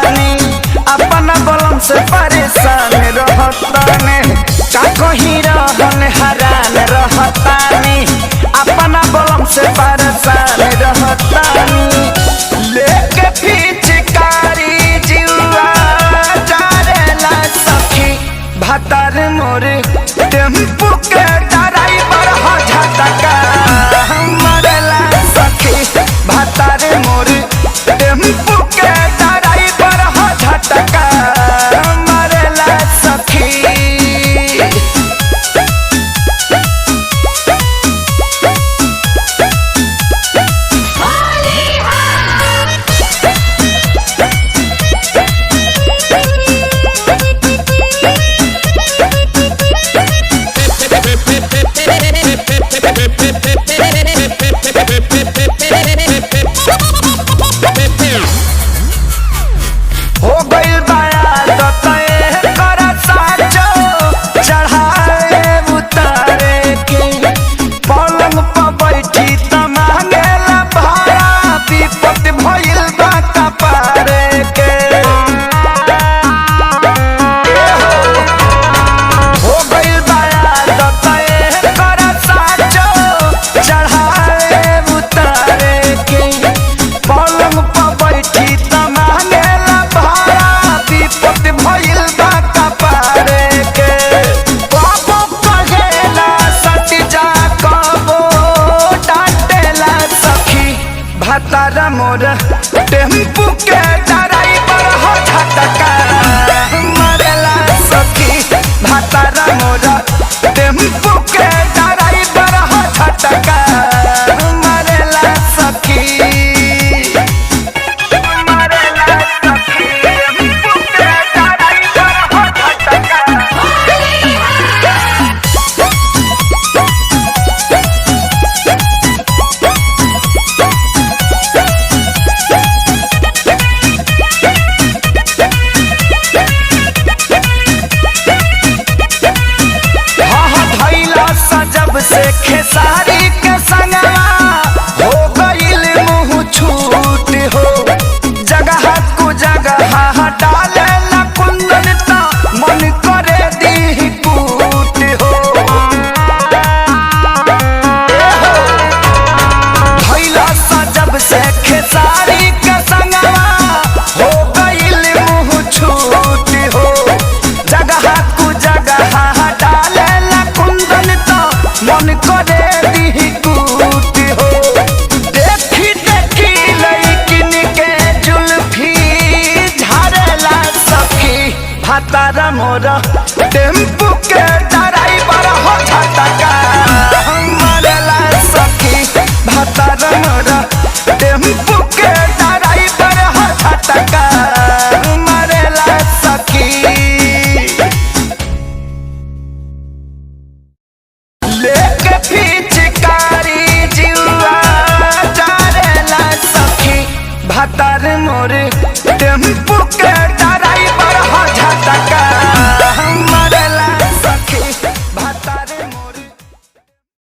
अपना बलम से परेशान रहतानी का कहीं रहन हरान रहतानी अपना बलम से परेशान रहतानी लेके पिचकारी जीवा जारेला सखी भतार मोर टेम्पू के ड्राइवर हो झटका मरेला सखी भतार मोर टेम्पू के ड्राइवर हो झटका मरेला सखी। हो गइल बाया दतए कर साचो चढ़ाए उतारे के पलंग पर बैठी त मांगेला भाड़ा विपत भइल बा कपारे के हो गइल बाया दतए कर साचो चढ़ाए उतारे के पलंग पर बैठी त मांगेला भाड़ा विपत भइल बा कपारे के बाबू कहेला सट जा कबो डांटेला सखी भतार मोर टेम्पू के ड्राइवर हो झटका मरेला सखी भतार मोर टेम्पू के ड्राइवर हो झटका मरेला सखी। जब से खेसारी के संगवा हो गइल मुँह छूट हो जगह कु जगह डाले ला कुंदन ता मन करे दी कूट हो भइला सा जब से खेसारी के संगवा हो गइल मुँह छूट हो जगह कु जगह डाले ला कुंदन ता मन करे दी कूट हो देखी देखी लइकिन के जुल्फी झारेला सखी भतार मोर टेम्पू के ड्राइवर हो झटका मरेला सखी भतार मोर टेम्पू के ड्राइवर हो झटका।